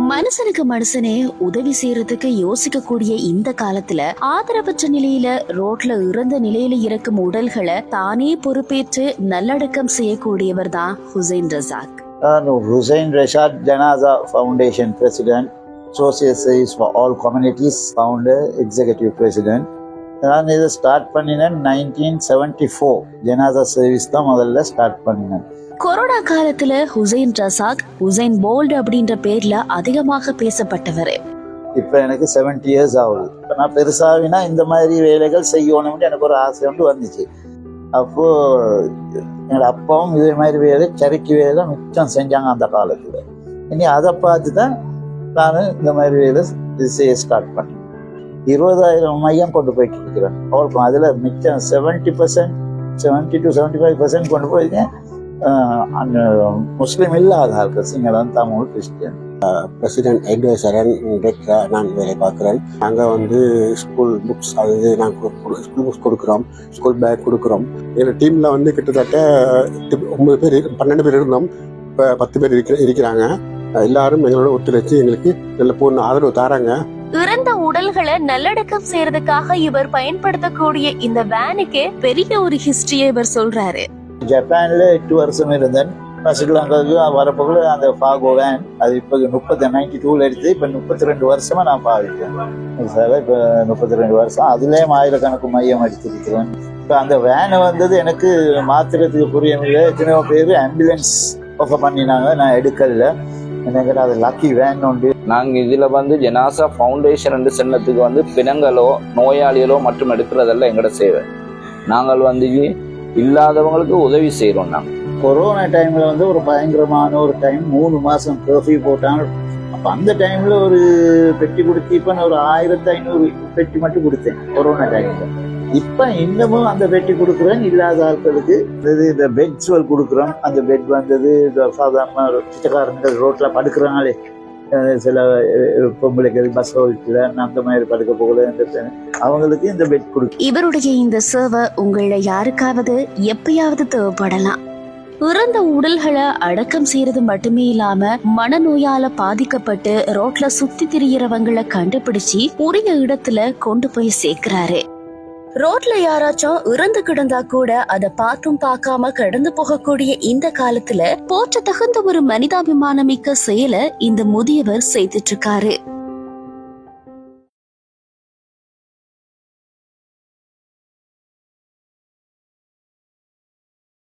மனுஷனுக்கு மனுஷனே உதவி செய்யறதுக்கு யோசிக்க கூடிய இந்த காலத்துல ஆதரவற்ற நிலையில ரோட்ல இறந்த நிலையில இருக்கும் உடல்களை தானே பொறுப்பேற்று நல்லடக்கம் செய்யக்கூடியவர் தான் Hussain Razak. Hussein Rashad Janaza Foundation President, Social Service for All Communities Founder, Executive President. நான் இதை ஸ்டார்ட் பண்ணினேன் 1974. ஜனாசா சர்வீஸ் தான் முதல்ல ஸ்டார்ட் பண்ணினேன். கொரோனா காலத்துல ஹுசைன் ரசாக் ஹுசைன் போல்ட் அப்படின்ற பேர்ல அதிகமாக பேசப்பட்டவர். இப்ப எனக்கு 70 years ஆகுது. நான் பெருசாவினா இந்த மாதிரி வேலைகள் செய்யணும்னு எனக்கு ஒரு ஆசை ஒன்று வந்துச்சு. அப்போ என்னோட அப்பாவும் இதே மாதிரி வேலை சறுக்கி வேலை மிச்சம் செஞ்சாங்க அந்த காலத்துல. இனி அதை பார்த்து தான் நான் இந்த மாதிரி வேலை செய்ய ஸ்டார்ட் பண்ணேன். 20,000 மையம் கொண்டு போயிட்டு இருக்கிறேன். அவளுக்கும் அதில் மிச்சம் 70% 70 to 75% கொண்டு போயிருக்கேன். முஸ்லீம் இல்லாத ஆட்கள், சிங்களம், தமிழ், கிறிஸ்டியன். பிரசிடென்ட் எக்வேசரன் நான் வேலை பார்க்குறேன். நாங்கள் ஸ்கூல் புக்ஸ், அதாவது நாங்கள் ஸ்கூல் புக்ஸ் கொடுக்குறோம், ஸ்கூல் பேக் கொடுக்குறோம். எங்கள் டீமில் கிட்டத்தட்ட 9 பேர் 12 பேர் இருந்தோம். இப்போ 10 பேர் இருக்கிறாங்க. எல்லாரும் எங்களோட ஒத்துழைச்சு எங்களுக்கு நல்ல பூர்ண ஆதரவு தாராங்க. இறந்த உடல்களை நல்லடக்கம் செய்யறதுக்காக இவர் பயன்படுத்தக்கூடிய இந்த வேனுக்கு பெரிய ஒரு ஹிஸ்டரியை இவர் சொல்றாரு. ஜப்பான்ல 8 வருஷம் இருந்தேன். ஸ்ரீலங்காவுக்கு வரப்போகுள்ள அந்த ஃபாகோ வேன் அது இப்போ 92 எடுத்து இப்போ 32 வருஷமா நான் பாவிக்கிறேன். இப்போ 32 வருஷம் அதுலேயும் ஆயிரக்கணக்கு மையம் அடிச்சிருக்கிறேன். இப்போ அந்த வேனை எனக்கு மாத்திரத்துக்கு புரியவில்லை. எத்தனையோ பேர் ஆம்புலன்ஸ் ஆஃபர் பண்ணினாங்க, நான் எடுக்கல. எனக்கு அது லக்கி வேன் உண்டு. நாங்கள் இதில் ஜனாசா ஃபவுண்டேஷன் சொன்னதுக்கு பிணங்களோ நோயாளிகளோ மற்றும் எடுக்கிறதெல்லாம் எங்களோட சேவை. நாங்கள் இல்லாதவங்களுக்கு உதவி செய்கிறோம். நாங்கள் கொரோனா டைம்ல ஒரு பயங்கரமான ஒரு டைம், 3 மாசம் கர்ஃபியூ போட்டாங்க. அப்போ அந்த டைம்ல ஒரு பெட்டி கொடுத்து இப்போ நான் ஒரு 1500 பெட்டி மட்டும் கொடுத்தேன் கொரோனா டைம்ல. இப்ப இன்னமும் அந்த பெட்டி கொடுக்குறேன் இல்லாத ஆட்களுக்கு. இந்த பெட்ஸ் கொடுக்குறோம். அந்த பெட் சாதாரண பிச்சைக்காரங்க ரோட்ல படுக்கிறாங்களே, சில பொம்பளைக்கு பஸ் ஓட்டில அந்த மாதிரி படுக்க போகல, அவங்களுக்கு இந்த பெட் கொடுக்கும். இவருடைய இந்த சேவை உங்களை யாருக்காவது எப்பயாவது தேவைப்படலாம். இறந்த உடல்களை அடக்கம் செய்யறது மட்டுமே இல்லாம மனநோயால பாதிக்கப்பட்டு ரோட்ல சுத்தி திரியறவங்களை கண்டுபிடிச்சு உரிய இடத்துல கொண்டு போய் சேர்க்கிறாரு. ரோட்ல யாராச்சும் இறந்து கிடந்தா கூட அதை பார்த்தும் பார்க்காம கடந்து போகக்கூடிய இந்த காலத்துல போற்ற தகுந்த ஒரு மனிதாபிமானமிக்க செயலை இந்த முதியவர் செய்துட்டு இருக்காரு.